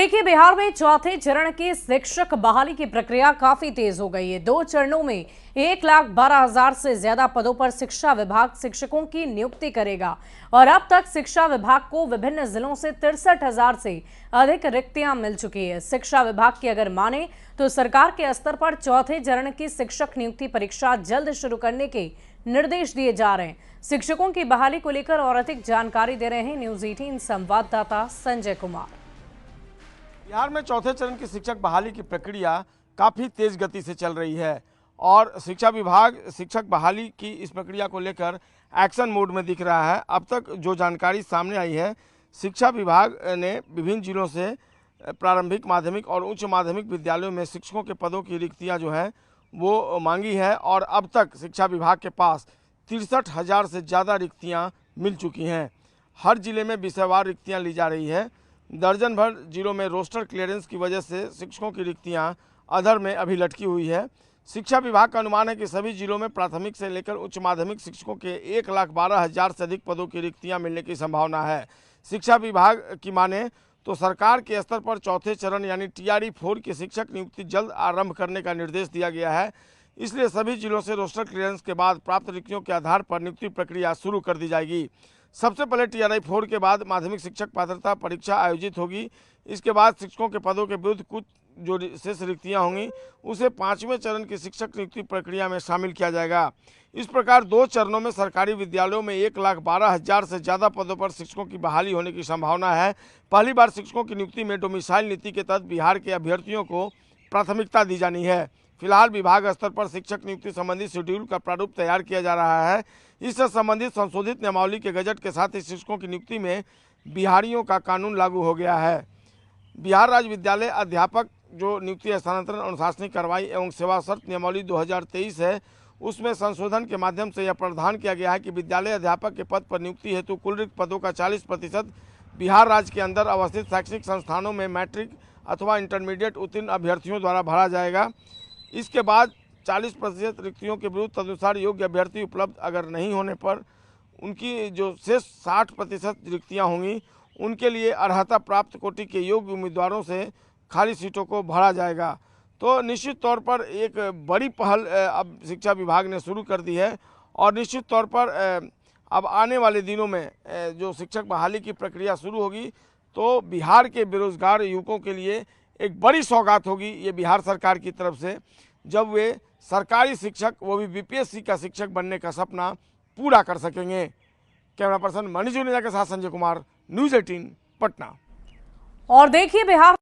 देखिए, बिहार में चौथे चरण की शिक्षक बहाली की प्रक्रिया काफी तेज हो गई है। 2 चरणों में 1,12,000 से ज्यादा पदों पर शिक्षा विभाग शिक्षकों की नियुक्ति करेगा और अब तक शिक्षा विभाग को विभिन्न जिलों से 63,000 से अधिक रिक्तियां मिल चुकी है। शिक्षा विभाग की अगर माने तो सरकार के स्तर पर चौथे चरण की शिक्षक नियुक्ति परीक्षा जल्द शुरू करने के निर्देश दिए जा रहे हैं। शिक्षकों की बहाली को लेकर और अधिक जानकारी दे रहे हैं न्यूज 18 संवाददाता संजय कुमार। बिहार में चौथे चरण की शिक्षक बहाली की प्रक्रिया काफ़ी तेज गति से चल रही है और शिक्षा विभाग शिक्षक बहाली की इस प्रक्रिया को लेकर एक्शन मोड में दिख रहा है। अब तक जो जानकारी सामने आई है, शिक्षा विभाग ने विभिन्न जिलों से प्रारंभिक, माध्यमिक और उच्च माध्यमिक विद्यालयों में शिक्षकों के पदों की रिक्तियां जो है वो मांगी है और अब तक शिक्षा विभाग के पास 63,000 से ज़्यादा रिक्तियाँ मिल चुकी हैं। हर जिले में विषयवार रिक्तियाँ ली जा रही है। दर्जन भर जिलों में रोस्टर क्लियरेंस की वजह से शिक्षकों की रिक्तियां अधर में अभी लटकी हुई है। शिक्षा विभाग का अनुमान है कि सभी जिलों में प्राथमिक से लेकर उच्च माध्यमिक शिक्षकों के 1,12,000 से अधिक पदों की रिक्तियां मिलने की संभावना है। शिक्षा विभाग की माने तो सरकार के स्तर पर चौथे चरण यानी TRE-4 की शिक्षक नियुक्ति जल्द आरंभ करने का निर्देश दिया गया है। इसलिए सभी जिलों से रोस्टर क्लियरेंस के बाद प्राप्त रिक्तियों के आधार पर नियुक्ति प्रक्रिया शुरू कर दी जाएगी। सबसे पहले TRE-4 के बाद माध्यमिक शिक्षक पात्रता परीक्षा आयोजित होगी। इसके बाद शिक्षकों के पदों के विरुद्ध कुछ जो शेष रिक्तियाँ होंगी उसे 5वें चरण की शिक्षक नियुक्ति प्रक्रिया में शामिल किया जाएगा। इस प्रकार 2 चरणों में सरकारी विद्यालयों में 1,12,000 से ज़्यादा पदों पर शिक्षकों की बहाली होने की संभावना है। पहली बार शिक्षकों की नियुक्ति में डोमिसाइल नीति के तहत बिहार के अभ्यर्थियों को प्राथमिकता दी जानी है। फिलहाल विभाग स्तर पर शिक्षक नियुक्ति संबंधी शेड्यूल का प्रारूप तैयार किया जा रहा है। इससे संबंधित संशोधित नियमावली के गजट के साथ ही शिक्षकों की नियुक्ति में बिहारियों का कानून लागू हो गया है। बिहार राज्य विद्यालय अध्यापक जो नियुक्ति, स्थानांतरण, अनुशासनिक कार्रवाई एवं सेवा शर्त नियमावली 2023 है, उसमें संशोधन के माध्यम से यह प्रावधान किया गया है कि विद्यालय अध्यापक के पद पर नियुक्ति हेतु कुल रिक्त पदों का 40% बिहार राज्य के अंदर अवस्थित शैक्षणिक संस्थानों में मैट्रिक अथवा इंटरमीडिएट उत्तीर्ण अभ्यर्थियों द्वारा भरा जाएगा। इसके बाद 40% रिक्तियों के विरुद्ध तदनुसार योग्य अभ्यर्थी उपलब्ध अगर नहीं होने पर उनकी जो शेष 60% रिक्तियाँ होंगी उनके लिए अर्हता प्राप्त कोटि के योग्य उम्मीदवारों से खाली सीटों को भरा जाएगा। तो निश्चित तौर पर एक बड़ी पहल अब शिक्षा विभाग ने शुरू कर दी है और निश्चित तौर पर अब आने वाले दिनों में जो शिक्षक बहाली की प्रक्रिया शुरू होगी तो बिहार के बेरोजगार युवकों के लिए एक बड़ी सौगात होगी ये बिहार सरकार की तरफ से, जब वे सरकारी शिक्षक, वो भी BPSC का शिक्षक बनने का सपना पूरा कर सकेंगे। कैमरा पर्सन मनीष जुनेजा के साथ संजय कुमार, न्यूज 18 पटना। और देखिए, बिहार